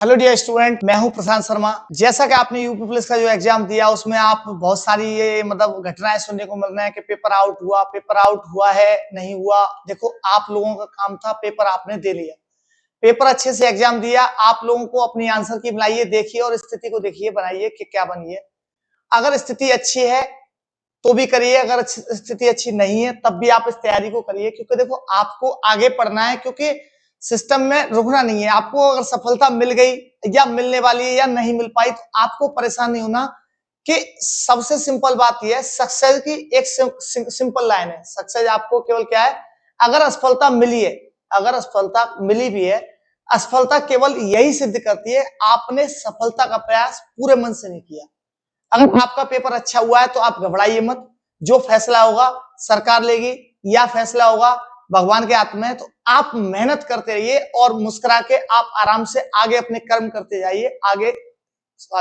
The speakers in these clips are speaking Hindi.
हेलो डियर स्टूडेंट, मैं हूं प्रशांत शर्मा। जैसा कि आपने यूपी पुलिस का जो एग्जाम दिया उसमें आप बहुत सारी ये घटनाएं सुनने को मिल रहे हैं कि पेपर आउट हुआ है नहीं हुआ। देखो, आप लोगों का काम था, पेपर आपने दे लिया, पेपर अच्छे से एग्जाम दिया। आप लोगों को अपनी आंसर की बनाइए, देखिए और स्थिति को देखिए, बनाइए कि क्या बनी है। अगर स्थिति अच्छी है तो भी करिए, अगर स्थिति अच्छी नहीं है तब भी आप इस तैयारी को करिए, क्योंकि देखो आपको आगे पढ़ना है, क्योंकि सिस्टम में रुकना नहीं है। आपको अगर सफलता मिल गई या मिलने वाली है या नहीं मिल पाई तो आपको परेशान नहीं होना। कि सबसे सिंपल बात यह है, सक्सेस की एक सिंपल लाइन है। सक्सेस आपको केवल क्या है, अगर असफलता मिली है, अगर असफलता मिली भी है, असफलता केवल यही सिद्ध करती है आपने सफलता का प्रयास पूरे मन से नहीं किया। अगर आपका पेपर अच्छा हुआ है तो आप घबराइए मत। जो फैसला होगा सरकार लेगी या फैसला होगा भगवान के हाथ में है। तो आप मेहनत करते रहिए और मुस्कुरा के आप आराम से आगे अपने कर्म करते जाइए। आगे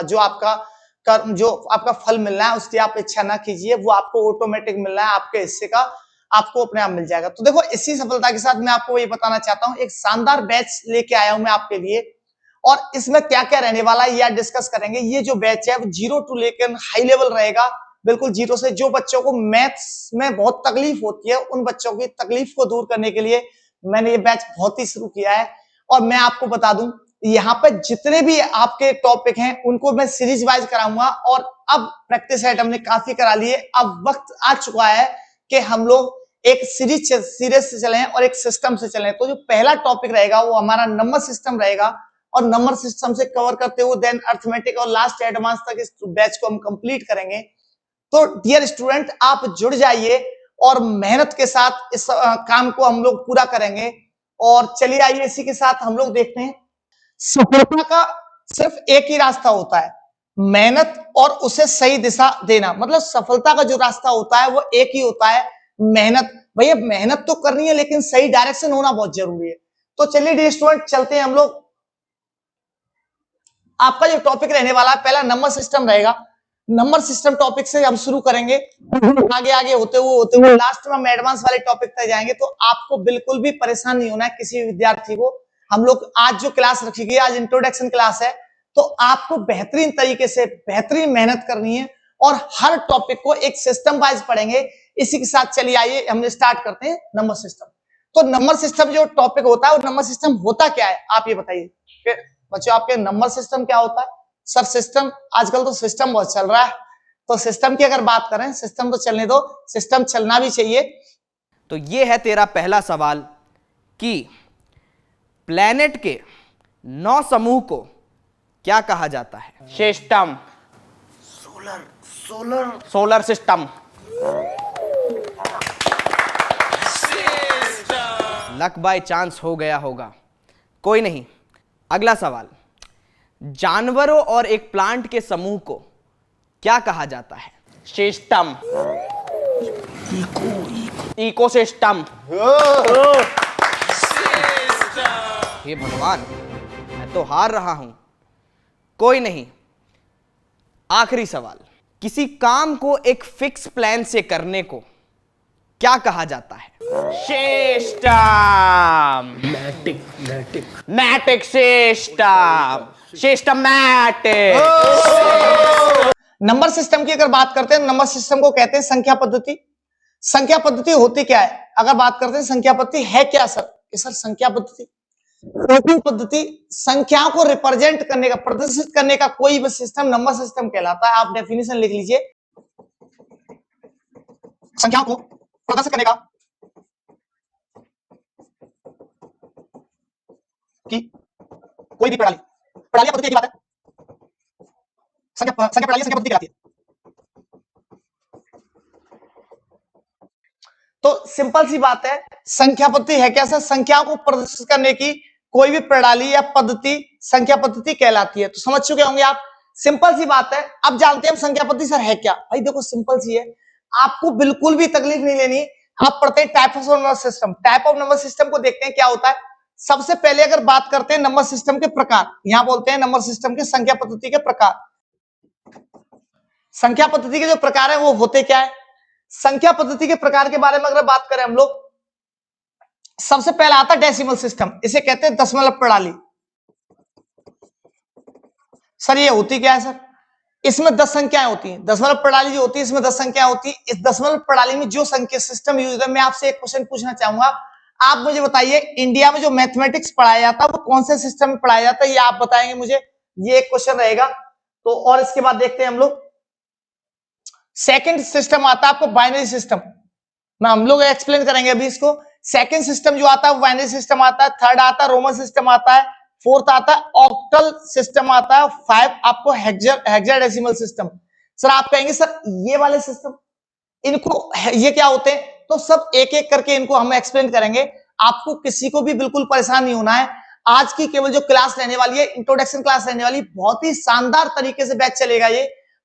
जो आपका कर्म, जो आपका फल मिलना है उसकी आप इच्छा ना कीजिए, वो आपको ऑटोमेटिक मिलना है, आपके हिस्से का आपको अपने आप मिल जाएगा। तो देखो, इसी सफलता के साथ मैं आपको ये बताना चाहता हूँ, एक शानदार बैच लेके आया हूं मैं आपके लिए, और इसमें क्या क्या रहने वाला है यह डिस्कस करेंगे। ये जो बैच है वो 0 टू लेकर हाई लेवल रहेगा, बिल्कुल 0 से। जो बच्चों को मैथ्स में बहुत तकलीफ होती है उन बच्चों की तकलीफ को दूर करने के लिए मैंने ये बैच बहुत ही शुरू किया है। और मैं आपको बता दूं, यहाँ पे जितने भी आपके टॉपिक हैं उनको मैं सीरीज वाइज कराऊंगा। और अब प्रैक्टिस सेट हमने काफी करा लिए, अब वक्त आ चुका है कि हम लोग एक सीरीज से चलें और एक सिस्टम से चलें। तो जो पहला टॉपिक रहेगा वो हमारा नंबर सिस्टम रहेगा, और नंबर सिस्टम से कवर करते हुए देन अर्थमेटिक और लास्ट एडवांस तक इस बैच को हम कंप्लीट करेंगे। तो डियर स्टूडेंट, आप जुड़ जाइए और मेहनत के साथ इस काम को हम लोग पूरा करेंगे। और चलिए आइए इसी के साथ हम लोग देखते हैं, सफलता का सिर्फ एक ही रास्ता होता है, मेहनत और उसे सही दिशा देना। मतलब सफलता का जो रास्ता होता है वो एक ही होता है, मेहनत। भैया मेहनत तो करनी है लेकिन सही डायरेक्शन होना बहुत जरूरी है। तो चलिए डियर स्टूडेंट, चलते हैं हम लोग। आपका जो टॉपिक रहने वाला है पहला नंबर सिस्टम रहेगा। नंबर सिस्टम टॉपिक से हम शुरू करेंगे, आगे आगे होते हुए लास्ट में हम एडवांस वाले टॉपिक तक जाएंगे। तो आपको बिल्कुल भी परेशान नहीं होना है किसी विद्यार्थी को। हम लोग आज जो क्लास रखी गई, आज इंट्रोडक्शन क्लास है, तो आपको बेहतरीन तरीके से बेहतरीन मेहनत करनी है और हर टॉपिक को एक सिस्टम वाइज पढ़ेंगे। इसी के साथ चलिए आइए हम स्टार्ट करते हैं नंबर सिस्टम। तो नंबर सिस्टम जो टॉपिक होता है वो नंबर सिस्टम होता क्या है, आप ये बताइए बच्चों। आपके नंबर सिस्टम क्या होता है? सर सिस्टम, आजकल तो सिस्टम बहुत चल रहा है, तो सिस्टम की अगर बात करें, सिस्टम तो चलने दो, सिस्टम चलना भी चाहिए। तो ये है तेरा पहला सवाल कि प्लैनेट के 9 समूह को क्या कहा जाता है? System. Solar system. Luck by chance हो गया होगा, कोई नहीं। अगला सवाल, जानवरों और एक प्लांट के समूह को क्या कहा जाता है? सिस्टम। इकोसिस्टम। हे भगवान, मैं तो हार रहा हूं। कोई नहीं। आखिरी सवाल, किसी काम को एक फिक्स प्लान से करने को क्या कहा जाता है? Systematic system. Systematic. Number system की अगर बात करते हैं, नंबर सिस्टम को कहते हैं संख्या पद्धति। संख्या पद्धति होती क्या है? अगर बात करते हैं संख्या पद्धति है क्या सर? सर संख्या पद्धति संख्याओं को रिप्रेजेंट करने का, प्रदर्शित करने का कोई भी सिस्टम नंबर सिस्टम कहलाता है। आप डेफिनेशन लिख लीजिए, संख्याओं को प्रदर्शित करने का कि कोई भी प्रणाली पद्धति की बात है। संख्या प्रणाली संख्या पद्धति कहलाती है। तो सिंपल सी बात है, संख्या पद्धति है क्या सर? संख्याओं को प्रदर्शित करने की कोई भी प्रणाली या पद्धति संख्या पद्धति कहलाती है। तो समझ चुके होंगे आप, सिंपल सी बात है। अब जानते हैं हम संख्या पद्धति सर है क्या। भाई देखो सिंपल सी है, आपको बिल्कुल भी तकलीफ नहीं लेनी। आप पढ़ते हैं type of number system. Type of number system को देखते हैं क्या होता है। सबसे पहले अगर बात करते हैं नंबर सिस्टम के प्रकार, यहां बोलते हैं नंबर सिस्टम के संख्या पद्धति के प्रकार। संख्या पद्धति के जो प्रकार है वो होते क्या है? संख्या पद्धति के प्रकार के बारे में अगर बात करें हम लोग, सबसे पहला आता है डेसिमल सिस्टम, इसे कहते हैं दशमलव प्रणाली। सर ये होती क्या है सर? इसमें 10 संख्याएं होती हैं, दशमलव प्रणाली जो होती है इसमें 10 संख्याएं होती है। इस दशमलव प्रणाली में जो संख्या सिस्टम यूज होता है, मैं आपसे एक क्वेश्चन पूछना चाहूंगा, आप मुझे बताइए इंडिया में जो मैथमेटिक्स पढ़ाया जाता है वो कौन से सिस्टम में पढ़ाया जाता है, ये आप बताएंगे मुझे, ये एक क्वेश्चन रहेगा। तो और इसके बाद देखते हैं हम लोग, सेकंड सिस्टम आता है आपको बाइनरी सिस्टम, मैं हम लोग एक्सप्लेन करेंगे अभी इसको। सेकंड सिस्टम जो आता है वो बाइनरी सिस्टम आता है, थर्ड आता है रोमन सिस्टम आता है, फोर्थ आता है ऑक्टल सिस्टम आता है, 5 आपको हेक्साडेसिमल सिस्टम। सर आप कहेंगे सर ये वाले सिस्टम इनको ये क्या होते हैं, तो सब एक एक करके इनको हम एक्सप्लेन करेंगे, आपको किसी को भी बिल्कुल परेशान नहीं होना है। आज की केवल जो क्लास रहने वाली है इंट्रोडक्शन क्लास रहने वाली, बहुत ही शानदार तरीके से बैच चलेगा, ये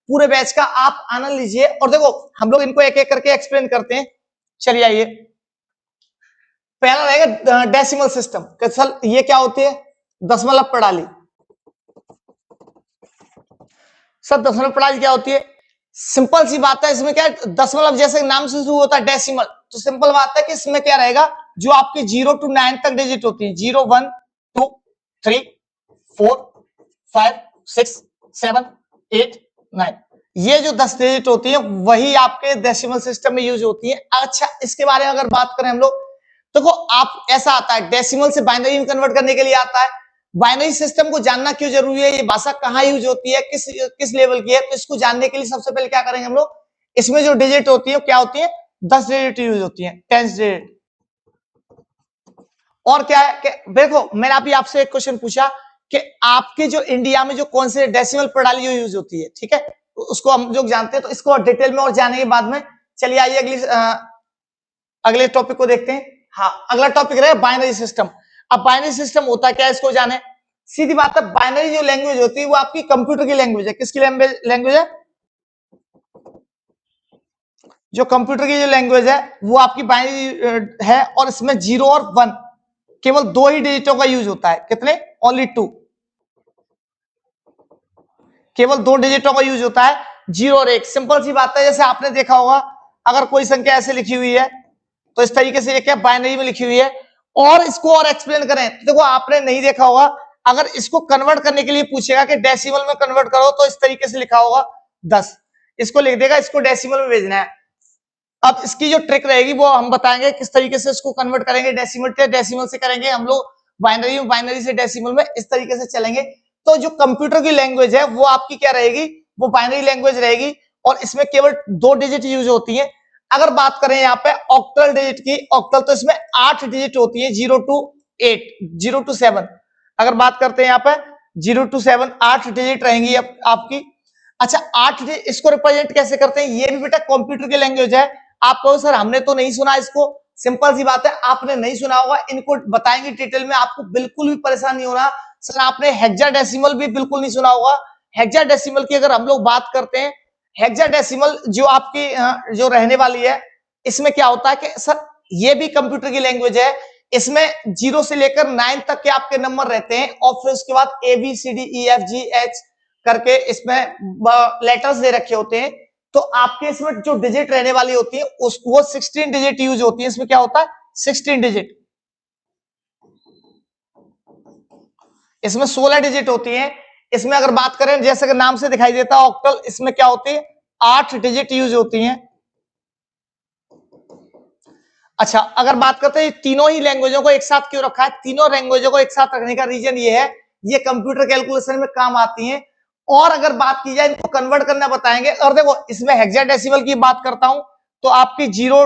पूरे बैच का आप आनंद लीजिए। और देखो हम लोग इनको एक एक करके एक्सप्लेन करते हैं। चलिए आइए, पहला रहेगा डेसिमल सिस्टम। सर ये क्या होती है? दशमलव प्रणाली। सर दशमलव प्रणाली क्या होती है? सिंपल सी बात है, इसमें क्या है, दशमलव जैसे नाम से शुरू होता है डेसिमल, तो सिंपल बात है कि इसमें क्या रहेगा, जो आपके 0 to 9 तक डिजिट होती है, 0 1 2 3 4 5 6 7 8 9, ये जो 10 डिजिट होती है वही आपके डेसिमल सिस्टम में यूज होती है। अच्छा इसके बारे में अगर बात करें हम लोग, देखो आप ऐसा आता है डेसिमल से बाइनरी में कन्वर्ट करने के लिए आता है। बाइनरी सिस्टम को जानना क्यों जरूरी है, ये भाषा कहाँ यूज होती है, किस लेवल की है, तो इसको जानने के लिए सबसे पहले क्या करेंगे हम लोग, इसमें जो डिजिट होती है क्या होती है, 10 डिजिट यूज होती है, 10 डिजिट। और क्या है कि देखो मैंने अभी आपसे एक क्वेश्चन पूछा कि आपके जो इंडिया में जो कौन से डेसिमल प्रणाली यूज होती है, ठीक है, तो उसको हम लोग जानते हैं, तो इसको डिटेल में और जानेंगे बाद में। चलिए आइए अगले टॉपिक को देखते हैं। हाँ अगला टॉपिक रहेगा बाइनरी सिस्टम। अब बाइनरी सिस्टम होता क्या है इसको जाने, सीधी बात है, बाइनरी जो लैंग्वेज होती है वो आपकी कंप्यूटर की लैंग्वेज है। किसकी लैंग्वेज है? जो कंप्यूटर की जो लैंग्वेज है वो आपकी बाइनरी है, और इसमें 0 और 1 केवल 2 ही डिजिटों का यूज होता है। कितने? ओनली 2, केवल 2 डिजिटों का यूज होता है, 0 और 1। सिंपल सी बात है, जैसे आपने देखा होगा अगर कोई संख्या ऐसे लिखी हुई है तो इस तरीके से ये क्या बाइनरी में लिखी हुई है, और इसको और एक्सप्लेन करें तो देखो आपने नहीं देखा होगा, अगर इसको कन्वर्ट करने के लिए पूछेगा कि डेसिमल में कन्वर्ट करो तो इस तरीके से लिखा होगा 10, इसको लिख देगा, इसको डेसिमल में भेजना है। अब इसकी जो ट्रिक रहेगी वो हम बताएंगे किस तरीके से इसको कन्वर्ट करेंगे, डेसिमल से करेंगे हम लोग, बाइनरी से डेसिमल में, इस तरीके से चलेंगे। तो जो कंप्यूटर की लैंग्वेज है वो आपकी क्या रहेगी, वो बाइनरी लैंग्वेज रहेगी, और इसमें केवल 2 डिजिट यूज होती है। अगर बात करें यहाँ पे ऑक्टल डिजिट की, ऑक्टल तो इसमें 8 डिजिट होती है, 0 to 8, 0 to 7। अगर बात करते हैं यहाँ पे 0 to 7, 8 डिजिट रहेंगी आपकी। अच्छा 8 डिजिट इसको रिप्रेजेंट कैसे करते हैं, ये भी बेटा कंप्यूटर की लैंग्वेज है। आप कहो सर हमने तो नहीं सुना इसको, सिंपल सी बात है आपने नहीं सुना होगा, इनको बताएंगे डिटेल में, आपको बिल्कुल भी परेशान नहीं होना। सर आपने हेक्साडेसिमल भी बिल्कुल नहीं सुना होगा। हेक्साडेसिमल की अगर हम लोग बात करते हैं, हेक्साडेसिमल जो आपकी जो रहने वाली है, इसमें क्या होता है कि सर ये भी कंप्यूटर की लैंग्वेज है, इसमें 0 से लेकर 9 तक के आपके नंबर रहते हैं, और फिर उसके बाद ABCDEFGH करके इसमें लेटर्स दे रखे होते हैं। तो आपके इसमें जो डिजिट रहने वाली होती है वो 16 डिजिट यूज होती है। इसमें क्या होता है 16 डिजिट, इसमें 16 डिजिट होती है। इसमें अगर बात करें जैसे कि नाम से दिखाई देता है ऑक्टल, इसमें क्या होती है 8 डिजिट यूज होती हैं। अच्छा अगर बात करते हैं तीनों ही लैंग्वेजों को एक साथ क्यों रखा है, तीनों लैंग्वेजों को एक साथ रखने का रीजन ये है, ये कंप्यूटर कैलकुलेशन में काम आती हैं। और अगर बात की जाए इनको कन्वर्ट करना बताएंगे, और देखो इसमें हेक्साडेसिमल की बात करता हूं तो आपकी 0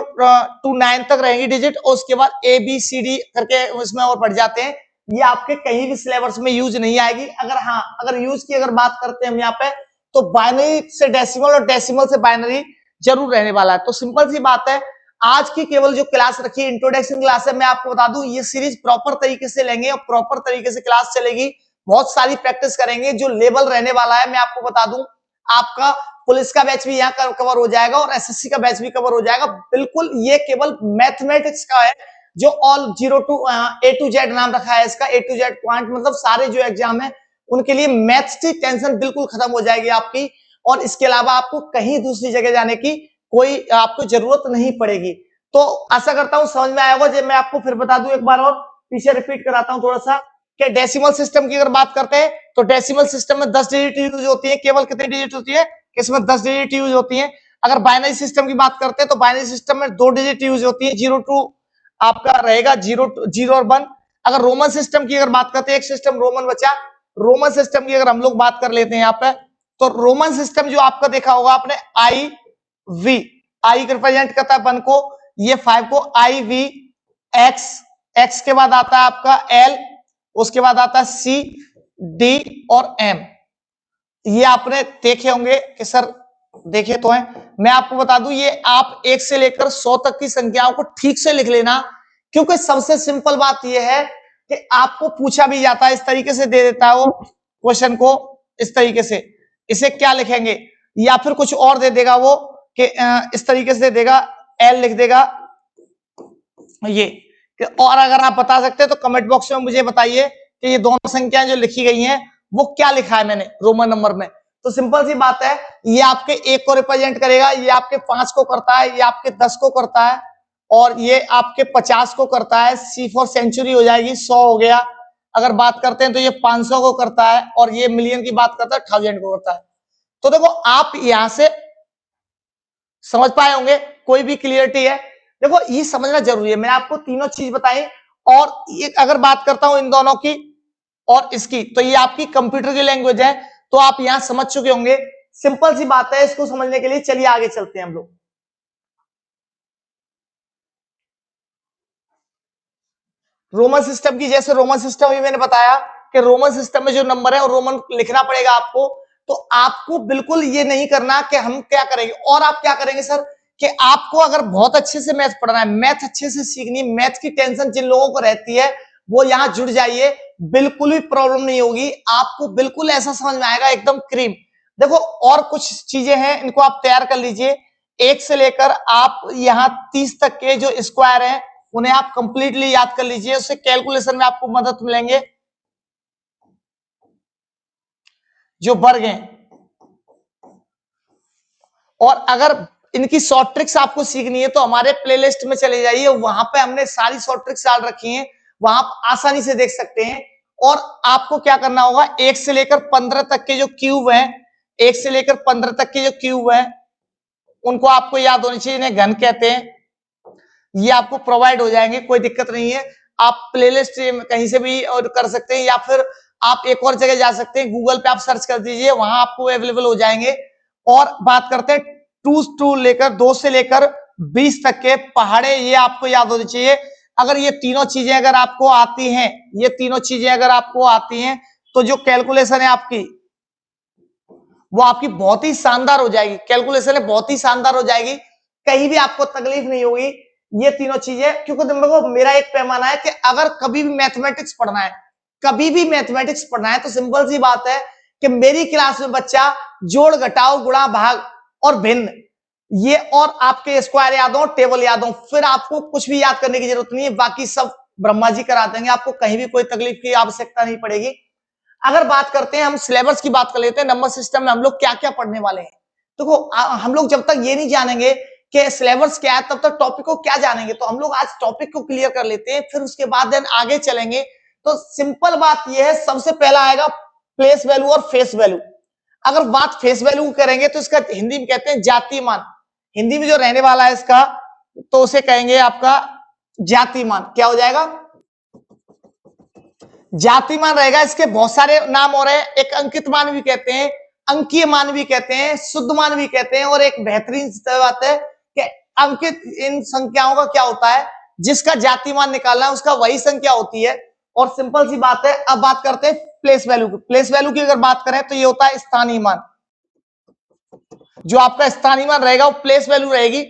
to 9 तक रहेंगी डिजिट, और उसके बाद ABCD करके इसमें और बढ़ जाते हैं। ये आपके कहीं भी सिलेबस में यूज नहीं आएगी। अगर यूज की अगर बात करते हैं हम यहाँ पे, तो बाइनरी से डेसिमल और डेसिमल से बाइनरी जरूर रहने वाला है। तो सिंपल सी बात है, आज की केवल जो क्लास रखी है इंट्रोडक्शन क्लास है, मैं आपको बता दूं ये सीरीज प्रॉपर तरीके से लेंगे और प्रॉपर तरीके से क्लास चलेगी, बहुत सारी प्रैक्टिस करेंगे। जो लेवल रहने वाला है मैं आपको बता दूं, आपका पुलिस का बैच भी यहाँ कवर हो जाएगा और SSC का बैच भी कवर हो जाएगा। बिल्कुल ये केवल मैथमेटिक्स का है, जो all 0 to A to Z नाम रखा है इसका, A to Z पॉइंट, मतलब सारे जो एग्जाम है उनके लिए मैथ्स की टेंशन बिल्कुल खत्म हो जाएगी आपकी, और इसके अलावा आपको कहीं दूसरी जगह जाने की कोई आपको जरूरत नहीं पड़ेगी। तो आशा करता हूं समझ में आया होगा। जब मैं आपको फिर बता दूं एक बार और, पीछे रिपीट कराता हूं थोड़ा सा, कि डेसिमल सिस्टम की अगर बात करते हैं तो डेसिमल सिस्टम में 10 डिजिट यूज होती है, केवल कितनी डिजिट होती है, इसमें 10 डिजिट यूज होती है। अगर बाइनरी सिस्टम की बात करते हैं तो बाइनरी सिस्टम में 2 डिजिट यूज होती है, 0 टू आपका रहेगा 0 और 1। अगर रोमन सिस्टम की अगर बात करते हैं, एक सिस्टम रोमन बचा, रोमन सिस्टम की अगर हम लोग बात कर लेते हैं यहाँ पे, तो रोमन सिस्टम जो आपका देखा होगा आपने आई वी, आई रिप्रेजेंट करता है 1 को, ये 5 को, आई वी एक्स, एक्स के बाद आता है आपका एल, उसके बाद आता है सी डी और एम। ये आपने देखे होंगे कि सर देखे तो हैं। मैं आपको बता दूं ये आप 1 से लेकर 100 तक की संख्याओं को ठीक से लिख लेना, क्योंकि सबसे सिंपल बात यह है कि आपको पूछा भी जाता है, इस तरीके से दे देता है वो क्वेश्चन को, इस तरीके से इसे क्या लिखेंगे, या फिर कुछ और दे देगा वो कि इस तरीके से दे देगा, एल लिख देगा ये। और अगर आप बता सकते हैं तो कमेंट बॉक्स में मुझे बताइए कि ये दोनों संख्याएं जो लिखी गई हैं वो क्या लिखा है मैंने रोमन नंबर में। तो सिंपल सी बात है, ये आपके 1 को रिप्रेजेंट करेगा, ये आपके 5 को करता है, ये आपके 10 को करता है, और ये आपके 50 को करता है। सी फॉर सेंचुरी हो जाएगी, 100 हो गया। अगर बात करते हैं तो ये 500 को करता है, और ये मिलियन की बात करता है 1000 को करता है। तो देखो आप यहां से समझ पाए होंगे, कोई भी क्लियरिटी है, देखो ये समझना जरूरी है। मैंने आपको तीनों चीज बताई, और ये अगर बात करता हूं इन दोनों की और इसकी, तो ये आपकी कंप्यूटर की लैंग्वेज है, तो आप यहां समझ चुके होंगे। सिंपल सी बात है, इसको समझने के लिए चलिए आगे चलते हैं हम लोग। रोमन सिस्टम की, जैसे रोमन सिस्टम ही मैंने बताया कि रोमन सिस्टम में जो नंबर है और रोमन लिखना पड़ेगा आपको। तो आपको बिल्कुल ये नहीं करना कि हम क्या करेंगे, और आप क्या करेंगे सर कि आपको अगर बहुत अच्छे से मैथ पढ़ना है, मैथ अच्छे से सीखनी, मैथ की टेंशन जिन लोगों को रहती है वो यहां जुड़ जाइए, बिल्कुल भी प्रॉब्लम नहीं होगी आपको, बिल्कुल ऐसा समझ में आएगा एकदम क्रीम। देखो और कुछ चीजें हैं, इनको आप तैयार कर लीजिए। 1 से लेकर आप यहां 30 तक के जो स्क्वायर हैं उन्हें आप कंप्लीटली याद कर लीजिए, उससे कैलकुलेशन में आपको मदद मिलेंगे। जो वर्ग हैं, और अगर इनकी शॉर्ट ट्रिक्स आपको सीखनी है तो हमारे प्लेलिस्ट में चले जाइए, वहां पे हमने सारी शॉर्ट ट्रिक्स डाल रखी हैं, वहां आप आसानी से देख सकते हैं। और आपको क्या करना होगा, 1 से लेकर 15 तक के जो क्यूब हैं, 1 से लेकर 15 तक के जो क्यूब हैं उनको आपको याद होनी चाहिए, इन्हें घन कहते हैं। ये आपको प्रोवाइड हो जाएंगे, कोई दिक्कत नहीं है। आप प्लेलिस्ट कहीं से भी और कर सकते हैं, या फिर आप एक और जगह जा सकते हैं, गूगल पे आप सर्च कर दीजिए, वहां आपको अवेलेबल हो जाएंगे। और बात करते हैं 2 से लेकर 20 तक के पहाड़े, ये आपको याद होनी चाहिए। अगर ये तीनों चीजें अगर आपको आती हैं, ये तीनों चीजें अगर आपको आती हैं, तो जो कैलकुलेशन है आपकी वो आपकी बहुत ही शानदार हो जाएगी, कैलकुलेशन है बहुत ही शानदार हो जाएगी, कहीं भी आपको तकलीफ नहीं होगी। ये तीनों चीजें, क्योंकि देखो मेरा एक पैमाना है कि अगर कभी भी मैथमेटिक्स पढ़ना है, कभी भी मैथमेटिक्स पढ़ना है, तो सिंपल सी बात है कि मेरी क्लास में बच्चा जोड़ घटाओ गुणा भाग और भिन्न, ये और आपके स्क्वायर याद हो, टेबल याद हो, फिर आपको कुछ भी याद करने की जरूरत नहीं है, बाकी सब ब्रह्मा जी करा देंगे, आपको कहीं भी कोई तकलीफ की आवश्यकता नहीं पड़ेगी। अगर बात करते हैं, हम सिलेबस की बात कर लेते हैं, नंबर सिस्टम में हम लोग क्या क्या पढ़ने वाले हैं। देखो हम लोग जब तक ये नहीं जानेंगे कि सिलेबस क्या है, तब तक टॉपिक को क्या जानेंगे। तो हम लोग आज टॉपिक को क्लियर कर लेते हैं, फिर उसके बाद देन आगे चलेंगे। तो सिंपल बात यह है, सबसे पहला आएगा प्लेस वैल्यू और फेस वैल्यू। अगर बात फेस वैल्यू करेंगे तो इसका हिंदी में कहते हैं जातिमान, हिंदी में जो रहने वाला है इसका, तो उसे कहेंगे आपका जातिमान। क्या हो जाएगा, जातिमान रहेगा। इसके बहुत सारे नाम हो रहे हैं, एक अंकित मान भी कहते हैं, अंकीय मान भी कहते हैं, शुद्ध मान भी कहते हैं, और एक बेहतरीन बात है कि अंकित इन संख्याओं का क्या होता है, जिसका जातिमान निकालना है उसका वही संख्या होती है। और सिंपल सी बात है। अब बात करते हैं प्लेस वैल्यू की। प्लेस वैल्यू की अगर बात करें तो ये होता है स्थानीय मान, जो आपका स्थानीय मान रहेगा वो प्लेस वैल्यू रहेगी।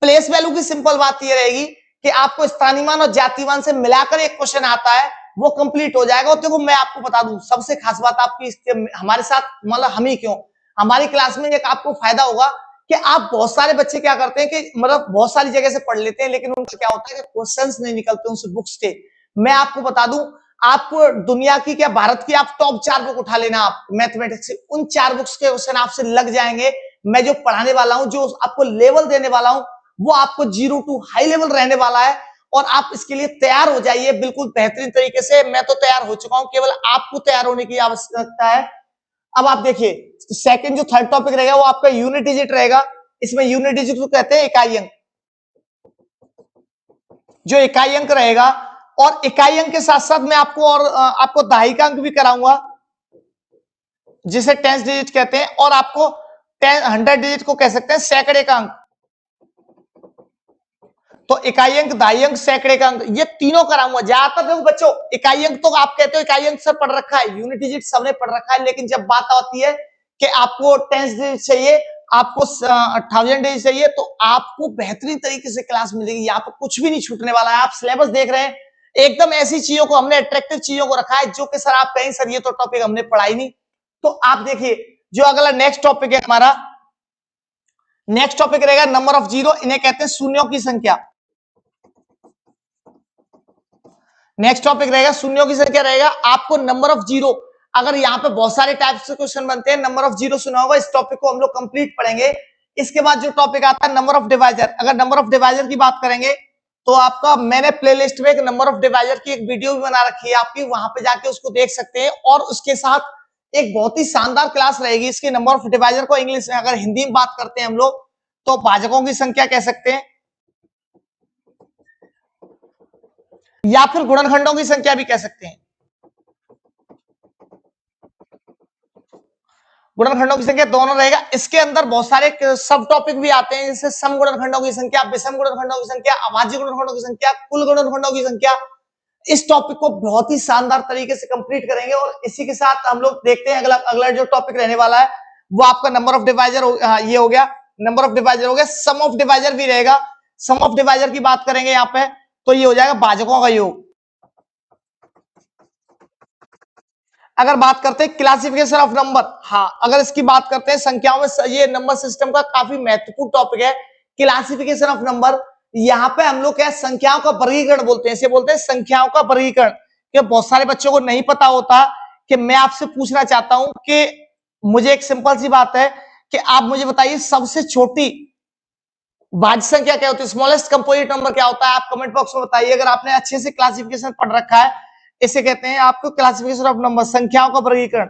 प्लेस वैल्यू की सिंपल बात ये रहेगी कि आपको स्थानीय मान और जातीय मान से मिलाकर एक क्वेश्चन आता है, वो कंप्लीट हो जाएगा। और देखो मैं आपको बता दूं, सबसे खास बात आपकी हमारे साथ, मतलब हम ही क्यों, हमारी क्लास में एक आपको फायदा होगा कि आप बहुत सारे बच्चे क्या करते हैं कि मतलब बहुत सारी जगह से पढ़ लेते हैं, लेकिन उनका क्या होता है कि क्वेश्चंस नहीं निकलते उनसे बुक्स के। मैं आपको बता दूं, आपको दुनिया की क्या भारत की आप टॉप 4 बुक उठा लेना आप मैथमेटिक्स से, उन 4 बुक्स के क्वेश्चन आपसे लग जाएंगे। मैं जो पढ़ाने वाला हूं, जो आपको लेवल देने वाला हूं, वो आपको 0 टू हाई लेवल रहने वाला है। और आप इसके लिए तैयार हो जाइए बिल्कुल बेहतरीन तरीके से। मैं तो तैयार हो चुका हूं, केवल आपको तैयार होने की आवश्यकता है। अब आप देखिए सेकंड जो थर्ड टॉपिक रहेगा वो आपका यूनिट डिजिट रहेगा। इसमें यूनिट डिजिट को कहते हैं इकाई अंक, जो इकाई अंक रहेगा। और इकाई अंक के साथ साथ मैं आपको दहाई अंक भी कराऊंगा, जिसे टेंस डिजिट कहते हैं, और आपको 100 डिजिट को कह सकते हैं सैकड़े का अंक। तो इकाई अंक, दहाई अंक, सैकड़े का अंक, ये तीनों कराऊंगा। ज्यादातर देखो बच्चों इकाई अंक तो आप कहते हो इकाई अंक सर पढ़ रखा है, यूनिट डिजिट सबने पढ़ रखा है, लेकिन जब बात आती है कि आपको टेंस डिजिट चाहिए, आपको 1000 डिजिट चाहिए, तो आपको बेहतरीन तरीके से क्लास मिलेगी। यहाँ पर कुछ भी नहीं छूटने वाला है। आप सिलेबस देख रहे हैं, एकदम ऐसी चीजों को हमने अट्रैक्टिव चीजों को रखा है जो कि सर आप कहें सर ये तो टॉपिक हमने पढ़ाई नहीं। तो आप देखिए जो अगला नेक्स्ट टॉपिक है हमारा, नेक्स्ट टॉपिक रहेगा नंबर ऑफ जीरो, इन्हें कहते हैं शून्यों की संख्या। नेक्स्ट टॉपिक रहेगा शून्यों की संख्या रहेगा। आपको नंबर ऑफ जीरो, अगर यहाँ पे बहुत सारे टाइप से क्वेश्चन बनते हैं, नंबर ऑफ जीरो सुना होगा, इस टॉपिक को हम लोग कंप्लीट पढ़ेंगे। इसके बाद जो टॉपिक आता है नंबर ऑफ डिवाइजर, अगर नंबर ऑफ डिवाइजर की बात करेंगे तो आपका मैंने प्लेलिस्ट में एक नंबर ऑफ डिवाइजर की एक वीडियो भी बना रखी है आपकी, वहां पे जाके उसको देख सकते हैं। और उसके साथ एक बहुत ही शानदार क्लास रहेगी इसकी नंबर ऑफ डिवाइजर को इंग्लिश में, अगर हिंदी में बात करते हैं हम लोग तो भाजकों की संख्या कह सकते हैं, या फिर गुणनखंडों की संख्या भी कह सकते हैं। गुणनखंडों की संख्या दोनों रहेगा। इसके अंदर बहुत सारे सब टॉपिक भी आते हैं, जैसे सम गुणनखंडों की संख्या, विषम गुणनखंडों की संख्या, अभाज्य गुणनखंडों की संख्या, कुल गुणनखंडों की संख्या। इस टॉपिक को बहुत ही शानदार तरीके से कंप्लीट करेंगे। और इसी के साथ हम लोग देखते हैं अगला अगला जो टॉपिक रहने वाला है वो आपका नंबर ऑफ डिवाइजर ये हो गया, नंबर ऑफ डिवाइजर हो गया। सम ऑफ डिवाइजर भी रहेगा। सम ऑफ डिवाइजर की बात करेंगे यहाँ पे तो ये हो जाएगा भाजकों का योग। अगर बात करते हैं क्लासिफिकेशन ऑफ नंबर, हाँ अगर इसकी बात करते हैं संख्याओं में, ये नंबर सिस्टम का काफी महत्वपूर्ण टॉपिक है क्लासिफिकेशन ऑफ नंबर। यहाँ पे हम लोग क्या संख्याओं का वर्गीकरण बोलते हैं, इसे बोलते हैं संख्याओं का वर्गीकरण। कि बहुत सारे बच्चों को नहीं पता होता कि मैं आपसे पूछना चाहता हूं कि मुझे एक सिंपल सी बात है कि आप मुझे बताइए सबसे छोटी भाज्य संख्या क्या होती है, स्मॉलेस्ट कंपोजिट नंबर क्या होता है, आप कमेंट बॉक्स में बताइए। अगर आपने अच्छे से क्लासिफिकेशन पढ़ रखा है, इसे कहते हैं आपको क्लासिफिकेशन ऑफ नंबर, संख्याओं का वर्गीकरण।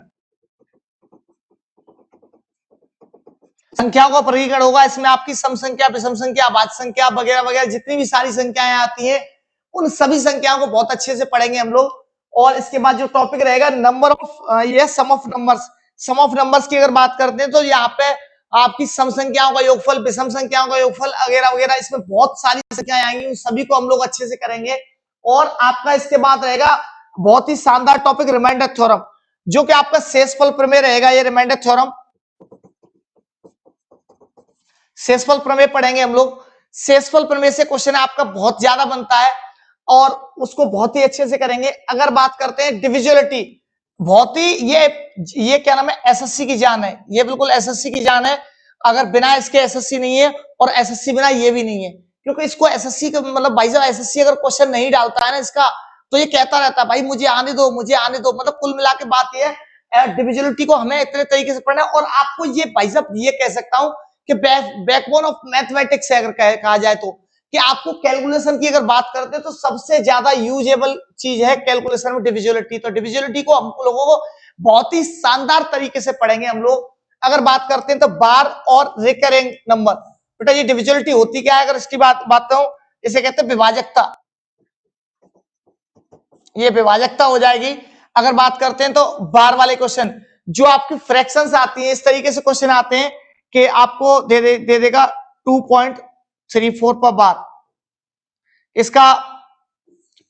संख्याओं का वर्गीकरण होगा, इसमें आपकी सम संख्या, विषम संख्या, भाज्य संख्या वगैरह वगैरह जितनी भी सारी संख्याएं आती हैं उन सभी संख्याओं को बहुत अच्छे से पढ़ेंगे हम लोग। और इसके बाद जो टॉपिक रहेगा नंबर ऑफ ये sum of numbers. Sum of numbers की अगर बात करते हैं तो यहाँ पे आपकी सम संख्याओं का योगफल, विषम संख्याओं का योगफल वगैरह वगैरह, इसमें बहुत सारी संख्याएं आएंगी, उन सभी को हम लोग अच्छे से करेंगे। और आपका इसके बाद रहेगा बहुत ही शानदार टॉपिक रिमाइंडर थ्योरम, जो कि आपका शेषफल प्रमेय रहेगा। ये रिमाइंडर थ्योरम, शेषफल प्रमेय पढ़ेंगे हम लोग। शेषफल प्रमेय से क्वेश्चन आपका बहुत ज्यादा बनता है और उसको बहुत ही अच्छे से करेंगे। अगर बात करते हैं डिविजिबिलिटी, बहुत ही ये क्या नाम है, एसएससी की जान है, ये बिल्कुल एसएससी की जान है। अगर बिना इसके एसएससी नहीं है और एसएससी बिना ये भी नहीं है, क्योंकि इसको एसएससी का मतलब भाई साहब एसएससी अगर क्वेश्चन नहीं डालता है ना इसका, तो ये कहता रहता है भाई मुझे आने दो मुझे आने दो। मतलब कुल मिला के बात ये है डिविजिबिलिटी को हमें इतने तरीके से पढ़ना है। और आपको ये भाई साहब ये कह सकता हूं कि बैकबोन ऑफ मैथमेटिक्स है अगर कहा जाए तो, कि आपको कैलकुलेशन की अगर बात करते हैं तो सबसे ज्यादा यूजेबल चीज है कैलकुलेशन में डिविजिबिलिटी। तो डिविजिबिलिटी को हम लोगों को बहुत ही शानदार तरीके से पढ़ेंगे हम लोग। अगर बात करते हैं तो बार और रिकरिंग नंबर, बेटा ये डिविजिबिलिटी होती क्या है, अगर इसकी बात करूं, इसे कहते हैं विभाजकता, ये विभाजकता हो जाएगी। अगर बात करते हैं तो बार वाले क्वेश्चन जो आपकी फ्रैक्शंस आती हैं, इस तरीके से क्वेश्चन आते हैं कि आपको दे देगा 2.34 पर बार, इसका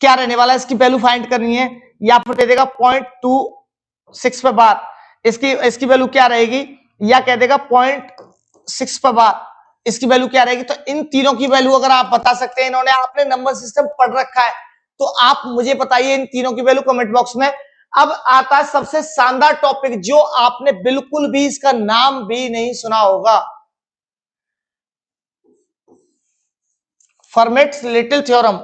क्या रहने वाला है, इसकी वैल्यू फाइंड करनी है, या फिर दे देगा 0.26 पर बार, इसकी वैल्यू क्या रहेगी, या कह देगा 0.6 पर बार, इसकी वैल्यू क्या रहेगी। तो इन तीनों की वैल्यू अगर आप बता सकते हैं, इन्होंने आपने नंबर सिस्टम पढ़ रखा है तो आप मुझे बताइए इन तीनों की वैल्यू कमेंट बॉक्स में। अब आता है सबसे शानदार टॉपिक जो आपने बिल्कुल भी इसका नाम भी नहीं सुना होगा, फर्मेट्स लिटिल थ्योरम।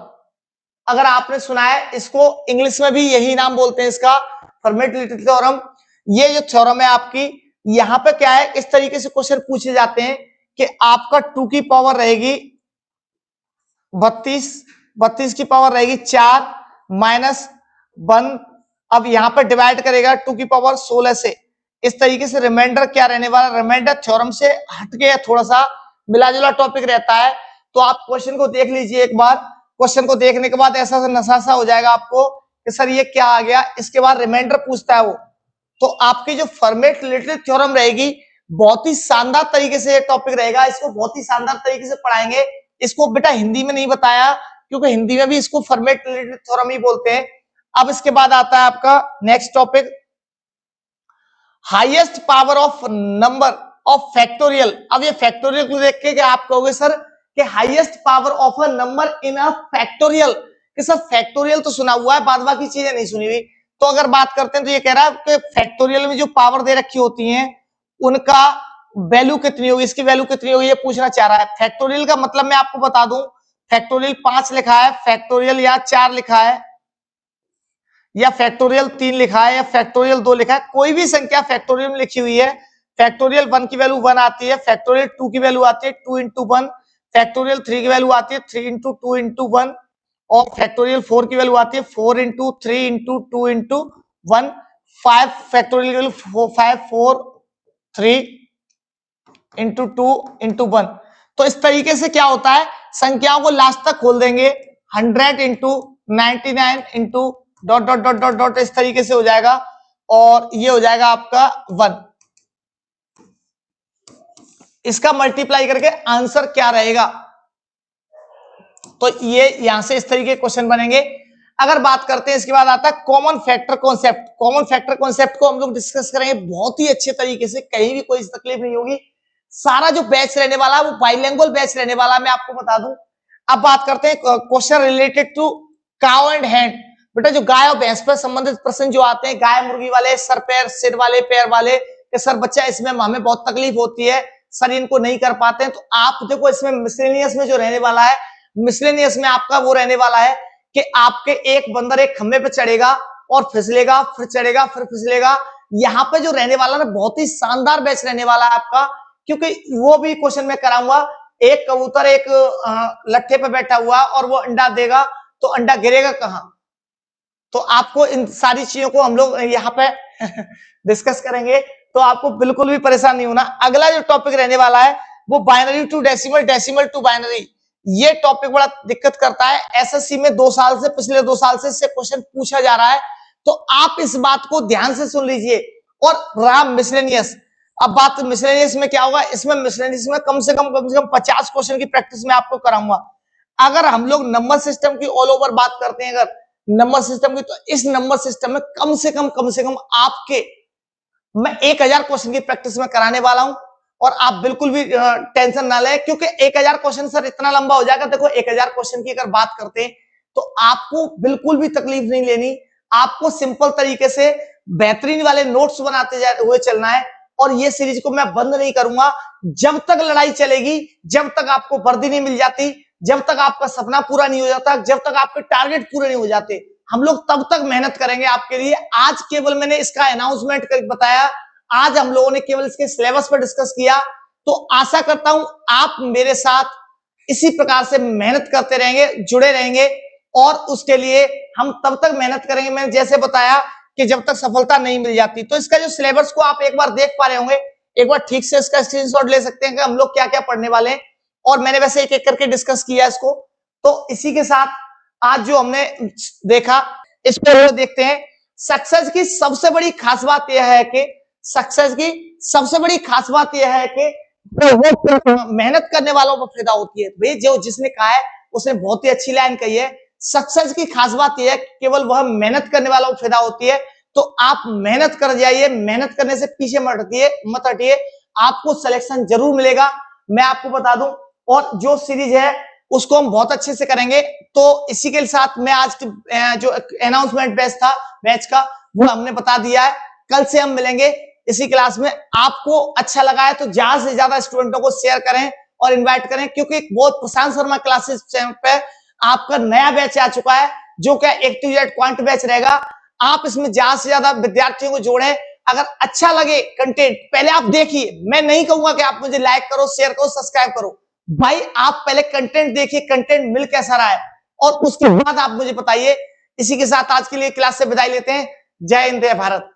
अगर आपने सुना है, इसको इंग्लिश में भी यही नाम बोलते हैं इसका, फर्मेट लिटिल थ्योरम। ये जो थ्योरम है आपकी, यहां पे क्या है, इस तरीके से क्वेश्चन पूछे जाते हैं कि आपका 2 की पावर रहेगी 32, 32 की पावर रहेगी 4 माइनस 1। अब यहां पर डिवाइड करेगा 2 की पावर 16 से। इस तरीके से रिमाइंडर क्या रहने वाला, रिमाइंडर थ्योरम से हटके थोड़ा सा मिला जुला टॉपिक रहता है। तो आप क्वेश्चन को देख लीजिए एक बार। क्वेश्चन को देखने के बाद ऐसा नशा सा हो जाएगा आपको कि सर ये क्या आ गया। इसके बाद रिमाइंडर पूछता है वो, तो आपकी जो फॉर्मेट रिलेटेड थ्योरम रहेगी बहुत ही शानदार तरीके से टॉपिक रहेगा। इसको बहुत ही शानदार तरीके से पढ़ाएंगे। इसको बेटा हिंदी में नहीं बताया क्योंकि हिंदी में भी इसको फॉर्मेट रिलेटेड थ्योरम ही बोलते हैं। अब इसके बाद आता है आपका next topic, highest power of number of factorial. अब ये फैक्टोरियल को देख के आप कहोगे सर कि highest power of a number in a factorial, कि सर फैक्टोरियल तो सुना हुआ है, बाद बाकी चीजें नहीं सुनी हुई। तो अगर बात करते हैं तो ये कह रहा है कि फैक्टोरियल में जो पावर दे रखी होती हैं उनका वैल्यू कितनी होगी, इसकी वैल्यू कितनी होगी, ये पूछना चाह रहा है। फैक्टोरियल का मतलब मैं आपको बता दूं, फैक्टोरियल 5 लिखा है, फैक्टोरियल या 4 लिखा है, या फैक्टोरियल 3 लिखा है, या फैक्टोरियल 2 लिखा है, कोई भी संख्या फैक्टोरियल में लिखी हुई है। फैक्टोरियल 1 की वैल्यू 1 आती है, फैक्टोरियल 2 की वैल्यू आती है 2 इंटू 1, फैक्टोरियल 3 की वैल्यू आती है 3 इंटू 2 इंटू 1, और फैक्टोरियल 4 की वैल्यू आती है 4 इंटू 3 इंटू 2 इंटू 1, 5 फैक्टोरियल की वैल्यू 5 4 3 इंटू 2 इंटू 1। तो इस तरीके से क्या होता है, संख्याओं को लास्ट तक खोल देंगे, 100 into 99 into dot dot dot dot dot, इस तरीके से हो जाएगा, और ये हो जाएगा आपका 1। इसका मल्टीप्लाई करके आंसर क्या रहेगा, तो ये यहां से इस तरीके के क्वेश्चन बनेंगे। अगर बात करते हैं इसके बाद आता है common factor concept. Common factor concept को हम लोग डिस्कस करेंगे बहुत ही अच्छे तरीके से, कहीं भी कोई तकलीफ नहीं होगी। सारा जो बैच रहने वाला है वो बाइलिंगुअल बैच रहने वाला है, मैं आपको बता दूं। अब बात करते हैं question related to cow and hand. बेटा जो गाय और भैंस पर संबंधित प्रश्न जो आते हैं, गाय मुर्गी वाले, सर पैर सिर वाले पैर वाले, कि सर बच्चा इसमें हमें बहुत तकलीफ होती है, सर इनको नहीं कर पाते हैं, तो आप देखो इसमें मिसलेनियस में जो रहने वाला है, मिसलेनियस में आपका वो रहने वाला है कि आपके एक बंदर एक खंबे पे चढ़ेगा और फिसलेगा, फिर चढ़ेगा फिर फिसलेगा। यहाँ पे जो रहने वाला ना बहुत ही शानदार बैच रहने वाला है आपका, क्योंकि वो भी क्वेश्चन में कराऊंगा। एक कबूतर एक लट्ठे पे बैठा हुआ और वो अंडा देगा, तो अंडा गिरेगा कहां, तो आपको इन सारी चीजों को हम लोग यहाँ पे डिस्कस करेंगे, तो आपको बिल्कुल भी परेशान नहीं होना। अगला जो टॉपिक रहने वाला है वो binary to decimal, decimal to binary. ये टॉपिक बड़ा दिक्कत करता है, एसएससी में 2 साल से, पिछले 2 साल से इससे क्वेश्चन पूछा जा रहा है, तो आप इस बात को ध्यान से सुन लीजिए। और रहा मिसलेनियस, अब बात मिसलेनियस में क्या होगा, इसमें मिसलेनियस में कम से कम 50 क्वेश्चन की प्रैक्टिस में आपको कराऊंगा। अगर हम लोग नंबर सिस्टम की ऑल ओवर बात करते हैं, अगर नंबर सिस्टम की, तो इस नंबर सिस्टम में कम से कम आपके मैं 1000 क्वेश्चन की प्रैक्टिस में कराने वाला हूं, और आप बिल्कुल भी टेंशन ना लें, क्योंकि 1000 क्वेश्चन सर इतना लंबा हो जाएगा। देखो 1000 क्वेश्चन की अगर बात करते हैं तो आपको बिल्कुल भी तकलीफ नहीं लेनी, आपको सिंपल तरीके से बेहतरीन वाले नोट्स बनाते हुए चलना है। और ये सीरीज को मैं बंद नहीं करूंगा जब तक लड़ाई चलेगी, जब तक आपको वर्दी नहीं मिल जाती, जब तक आपका सपना पूरा नहीं हो जाता, जब तक आपके टारगेट पूरे नहीं हो जाते, हम लोग तब तक मेहनत करेंगे आपके लिए। आज केवल मैंने इसका अनाउंसमेंट करके बताया, आज हम लोगों ने केवल इसके सिलेबस पर डिस्कस किया, तो आशा करता हूं आप मेरे साथ इसी प्रकार से मेहनत करते रहेंगे, जुड़े रहेंगे, और उसके लिए हम तब तक मेहनत करेंगे, मैंने जैसे बताया कि जब तक सफलता नहीं मिल जाती। तो इसका जो सिलेबस को आप एक बार देख पा रहे होंगे, एक बार ठीक से इसका स्क्रीनशॉट ले सकते हैं कि हम लोग क्या क्या पढ़ने वाले हैं, और मैंने वैसे एक एक करके डिस्कस किया इसको। तो इसी के साथ आज जो हमने देखा इसको हम देखते हैं। सक्सेस की सबसे बड़ी खास बात यह है कि सक्सेस की सबसे बड़ी खास बात यह है कि वो मेहनत करने वालों को फायदा होती है। भाई जो जिसने कहा है उसने बहुत ही अच्छी लाइन कही है, सक्सेस की खास बात यह है केवल वह मेहनत करने वालों को फायदा होती है। तो आप मेहनत कर जाइए, मेहनत करने से पीछे मत हटिए, आपको सिलेक्शन जरूर मिलेगा, मैं आपको बता दूं। और जो सीरीज है उसको हम बहुत अच्छे से करेंगे। तो इसी के साथ मैं आज जो अनाउंसमेंट बैच का वो हमने बता दिया है। कल से हम मिलेंगे इसी क्लास में। आपको अच्छा लगा है तो ज्यादा से ज्यादा स्टूडेंटों को शेयर करें और इनवाइट करें, क्योंकि बहुत प्रशांत शर्मा क्लासेस चैनल पे आपका नया बैच आ चुका है, जो क्या A to Z quant batch रहेगा। आप इसमें ज्यादा से ज्यादा विद्यार्थियों को जोड़ें। अगर अच्छा लगे कंटेंट, पहले आप देखिए, मैं नहीं कहूंगा कि आप मुझे लाइक करो, शेयर करो, सब्सक्राइब करो। भाई आप पहले कंटेंट देखिए, कंटेंट मिल कैसा रहा है, और उसके बाद आप मुझे बताइए। इसी के साथ आज के लिए क्लास से विदाई लेते हैं। जय हिंद जय भारत।